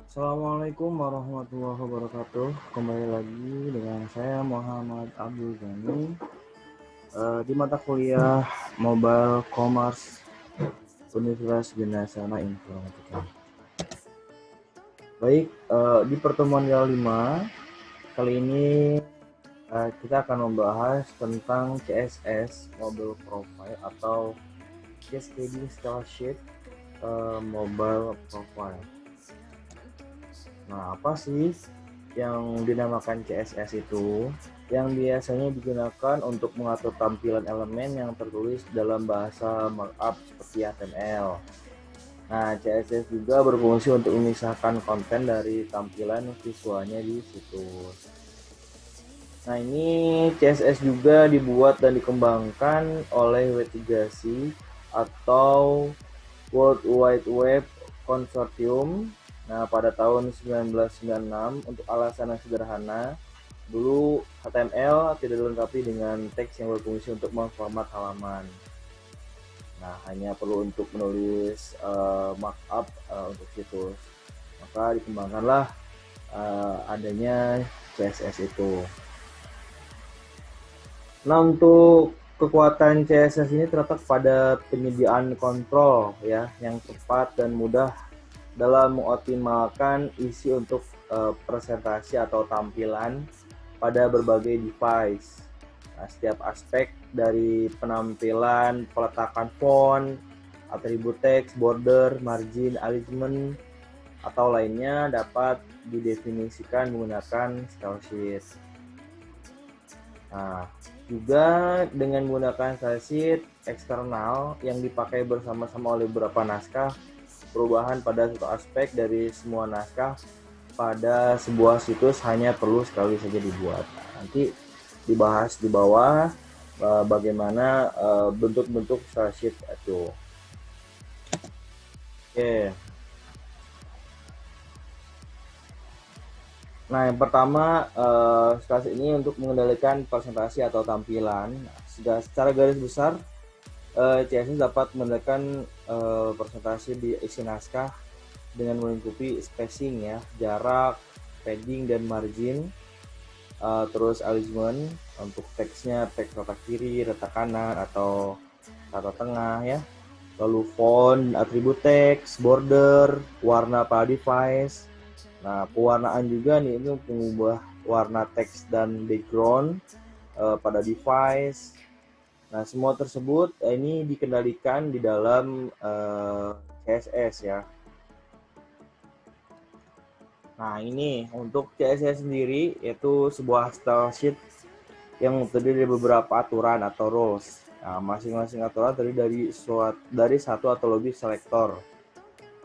Assalamualaikum warahmatullahi wabarakatuh. Kembali lagi dengan saya Muhammad Abdul Ghani di mata kuliah Mobile Commerce Universitas Gunasana Informatika. Baik, di pertemuan yang 5 kali ini kita akan membahas tentang CSS Mobile Profile atau Cascading Style Sheet Mobile Profile. Nah, apa sih yang dinamakan CSS itu? Yang biasanya digunakan untuk mengatur tampilan elemen yang tertulis dalam bahasa markup seperti HTML. Nah, CSS juga berfungsi untuk memisahkan konten dari tampilan visualnya di situs. Nah, ini CSS juga dibuat dan dikembangkan oleh W3C atau World Wide Web Consortium. Nah, pada tahun 1996 untuk alasan yang sederhana, dulu HTML tidak dilengkapi dengan teks yang berfungsi untuk memformat halaman. Nah, hanya perlu untuk menulis markup untuk situs. Maka dikembangkanlah adanya CSS itu. Nah, untuk kekuatan CSS ini terletak pada penyediaan kontrol ya yang cepat dan mudah dalam mengoptimalkan isi untuk presentasi atau tampilan pada berbagai device. Nah, setiap aspek dari penampilan, peletakan font, atribut teks, border, margin, alignment, atau lainnya dapat didefinisikan menggunakan style sheet. Nah, juga dengan menggunakan style sheet eksternal yang dipakai bersama-sama oleh beberapa naskah, perubahan pada satu aspek dari semua naskah pada sebuah situs hanya perlu sekali saja dibuat. Nah, nanti dibahas di bawah bagaimana bentuk-bentuk style sheet itu. Oke. Nah, yang pertama style sheet ini untuk mengendalikan presentasi atau tampilan. Nah, secara garis besar CSS dapat mengendalikan presentasi di isi naskah dengan melingkupi spacing ya, jarak, padding dan margin, terus alignment untuk teksnya, teks letak kiri, letak kanan atau tata tengah ya. Lalu font, atribut teks, border, warna pada device. Nah, pewarnaan juga nih ini untuk mengubah warna teks dan background pada device. Nah, semua tersebut ini dikendalikan di dalam CSS ya. Nah, ini untuk CSS sendiri yaitu sebuah style sheet yang terdiri dari beberapa aturan atau rules. Nah, masing-masing aturan terdiri dari satu atau lebih selektor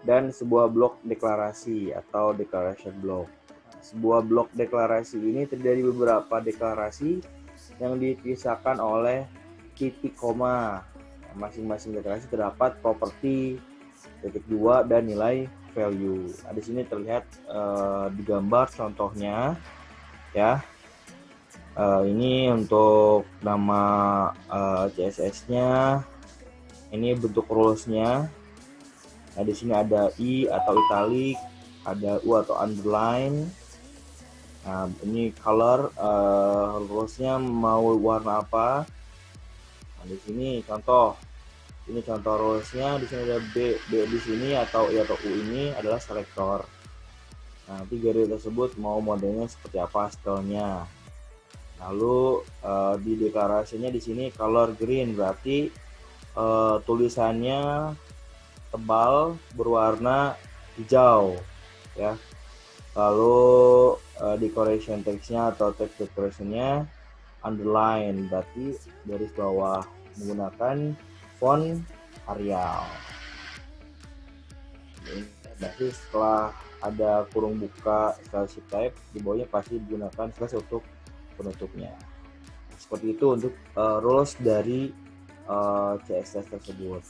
dan sebuah blok deklarasi atau declaration block. Sebuah blok deklarasi ini terdiri dari beberapa deklarasi yang dipisahkan oleh titik koma. Nah, masing-masing deklarasi terdapat properti, titik 2 dan nilai value. Nah, di sini terlihat di gambar contohnya ya. Ini untuk nama CSS-nya, ini bentuk rules-nya. Nah, di sini ada I atau italic, ada U atau underline. Nah, ini color rules-nya mau warna apa. Nah, di sini contoh. Ini contoh rules-nya, di sini ada B di sini atau I atau U ini adalah selector. Nah, nanti garis tersebut mau modelnya seperti apa stylenya. Lalu di deklarasinya di sini color green berarti tulisannya tebal berwarna hijau ya. Lalu decoration text-nya atau text decoration-nya underline berarti garis bawah menggunakan font Arial. Berarti setelah ada kurung buka style sheet type di bawahnya pasti digunakan slash untuk penutupnya. Seperti itu untuk rules dari CSS tersebut.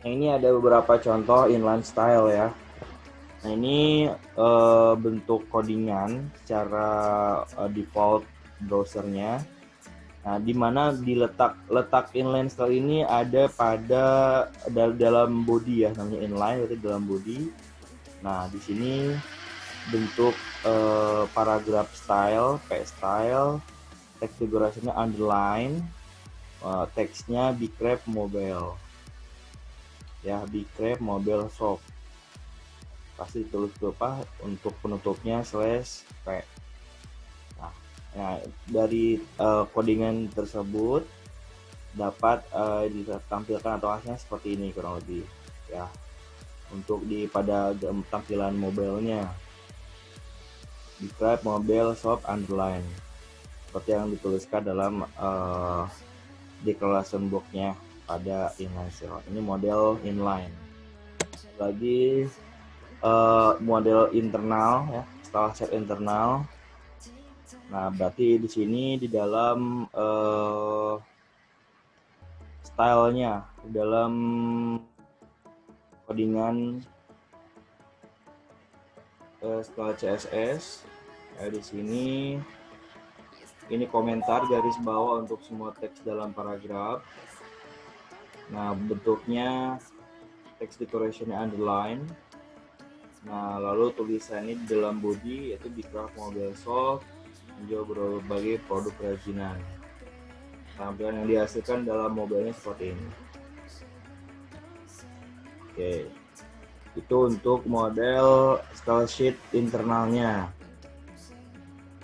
Nah, ini ada beberapa contoh inline style ya. Nah, ini bentuk codingan secara default browsernya. Nah, di mana letak inline style ini ada pada dalam body ya, namanya inline, berarti dalam body. Nah, di sini bentuk paragraph style, p-style, text decoration-nya underline, teksnya bcrep mobile. Ya, bcrep mobile shop. Pasti ditulis apa untuk penutupnya slash p. Nah, dari codingan tersebut dapat ditampilkan atau hasilnya seperti ini kurang lebih ya, untuk pada tampilan mobilenya describe mobile shop underline seperti yang dituliskan dalam declaration blocknya pada inline cell. Ini model inline. Lagi model internal ya, style sheet internal. Nah, berarti di sini di dalam stylenya, di dalam codingan style CSS ya, di sini ini komentar garis bawah untuk semua teks dalam paragraf. Nah, bentuknya text decoration underline. Nah, lalu tulisannya di dalam body yaitu bcrep mobile shop menjual berbagai produk kerajinan. Tampilan yang dihasilkan dalam mobilnya seperti ini. Oke, itu untuk model style sheet internalnya.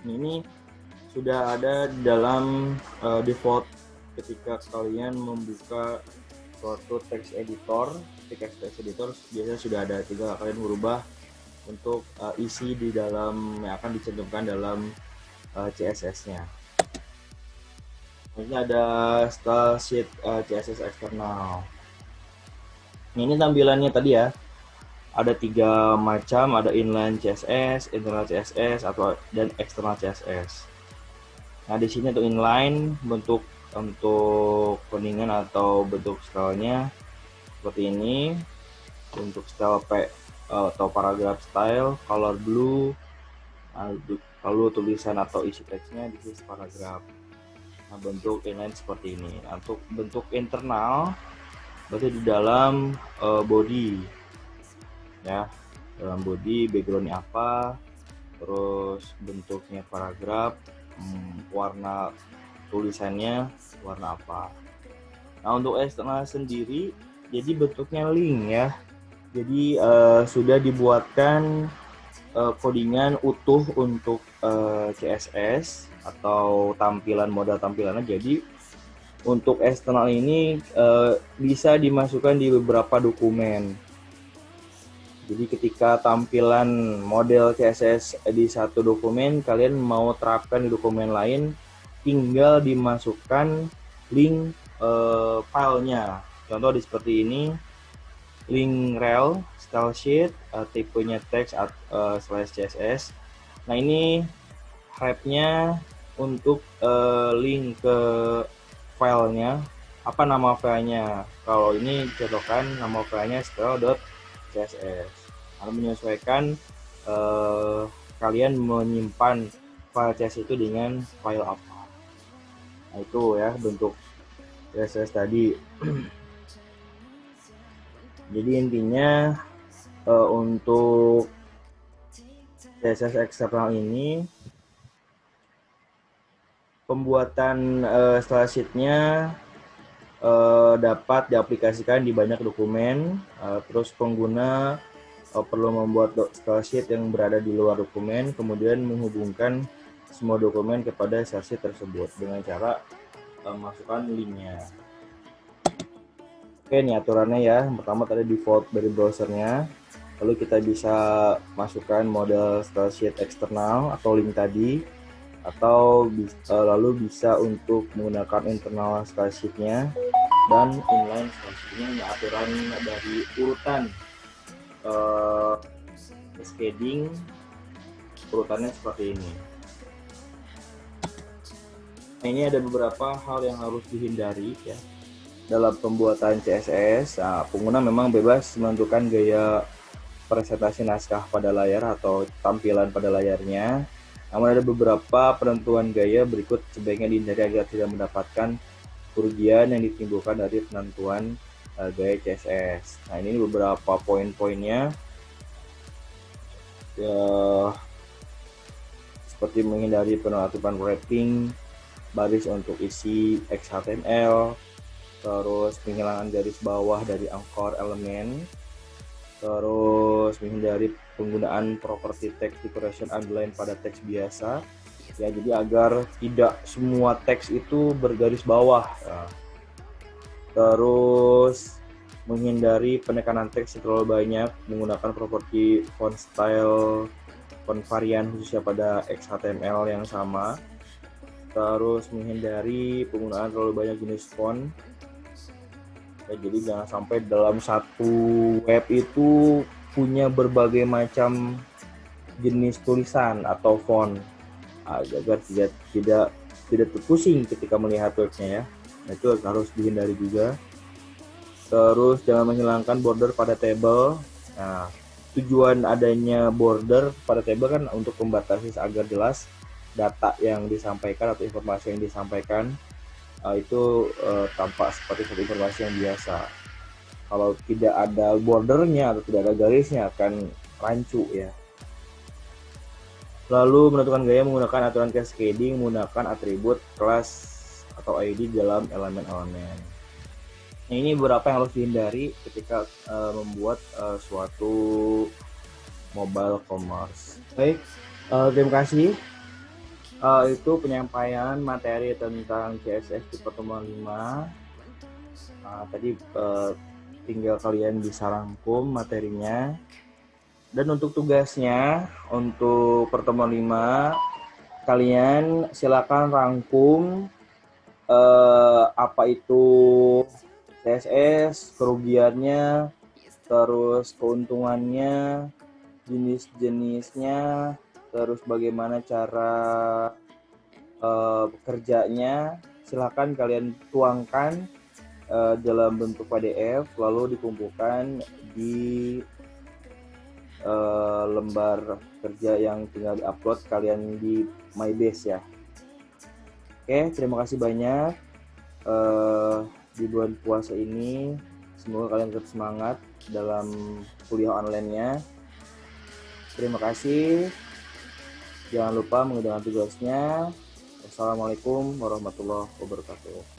Ini sudah ada di dalam default ketika kalian membuka suatu text editor. Ketika text editor biasanya sudah ada, tinggal kalian merubah untuk isi di dalam yang akan dicantumkan dalam CSS-nya. Ini ada style sheet CSS eksternal. Ini tampilannya tadi ya. Ada 3 macam, ada inline CSS, internal CSS, dan external CSS. Nah, di sini untuk inline bentuk untuk kuningan atau bentuk stylenya seperti ini. Untuk style P atau paragraph style, color blue, lalu tulisan atau isi teksnya di sini paragraph. Nah, bentuk inline seperti ini. Untuk bentuk internal berarti di dalam body ya, dalam body backgroundnya apa, terus bentuknya paragraf, warna tulisannya warna apa. Nah, untuk eksternal sendiri jadi bentuknya link ya, jadi sudah dibuatkan codingan utuh untuk CSS atau tampilan modal tampilannya. Jadi untuk eksternal ini bisa dimasukkan di beberapa dokumen. Jadi ketika tampilan model CSS di satu dokumen, kalian mau terapkan di dokumen lain, tinggal dimasukkan link filenya. Contoh di seperti ini, link rel, style sheet, tipenya text slash CSS. Nah, ini wrapnya untuk link ke filenya. Apa nama filenya? Kalau ini contohkan nama filenya style.css. Lalu menyesuaikan kalian menyimpan file CSS itu dengan file apa. Nah, itu ya bentuk CSS tadi. Jadi intinya untuk CSS eksternal ini pembuatan style sheet-nya dapat diaplikasikan di banyak dokumen. Terus pengguna perlu membuat style sheet yang berada di luar dokumen, kemudian menghubungkan semua dokumen kepada style sheet tersebut dengan cara masukkan linknya. Oke, ini aturannya ya. Pertama tadi default dari browsernya, lalu kita bisa masukkan model style sheet eksternal atau link tadi, atau lalu bisa untuk menggunakan internal style sheet-nya dan inline style sheet-nya. Ini aturan dari urutan cascading, urutannya seperti ini. Nah, ini ada beberapa hal yang harus dihindari ya dalam pembuatan CSS. Nah, pengguna memang bebas menentukan gaya presentasi naskah pada layar atau tampilan pada layarnya. Namun ada beberapa penentuan gaya berikut sebaiknya dihindari agar tidak mendapatkan kerugian yang ditimbulkan dari penentuan gaya CSS. Nah, ini beberapa poin-poinnya. ya, seperti menghindari penonaktifan wrapping baris untuk isi XHTML, terus penghilangan garis bawah dari anchor elemen, terus menghindari penggunaan properti text decoration underline pada teks biasa, ya, jadi agar tidak semua teks itu bergaris bawah, ya. Terus menghindari penekanan teks yang terlalu banyak, menggunakan properti font style, font varian khususnya pada XHTML yang sama. Terus menghindari penggunaan terlalu banyak jenis font, ya, jadi jangan sampai dalam satu web itu punya berbagai macam jenis tulisan atau font, agar tidak terpusing ketika melihat webnya, ya. Nah, itu harus dihindari juga. Terus jangan menghilangkan border pada table. Nah, tujuan adanya border pada table kan untuk membatasi agar jelas data yang disampaikan atau informasi yang disampaikan itu tampak seperti satu informasi yang biasa. Kalau tidak ada bordernya atau tidak ada garisnya akan rancu, ya. Lalu menentukan gaya menggunakan aturan cascading, menggunakan atribut, kelas, atau ID dalam elemen-elemen. Nah, ini beberapa yang harus dihindari ketika membuat suatu mobile commerce. Baik, terima kasih. Itu penyampaian materi tentang CSS di pertemuan 5. Tadi tinggal kalian bisa rangkum materinya. Dan untuk tugasnya, untuk pertemuan 5, kalian silakan rangkum apa itu CSS, kerugiannya, terus keuntungannya, jenis-jenisnya, terus bagaimana cara kerjanya. Silakan kalian tuangkan dalam bentuk PDF, lalu dikumpulkan di lembar kerja yang tinggal diupload kalian di MyBase, ya. Oke, terima kasih banyak. Di bulan puasa ini semoga kalian tetap semangat dalam kuliah online-nya. Terima kasih. Jangan lupa mengerjakan tugasnya. Wassalamualaikum warahmatullahi wabarakatuh.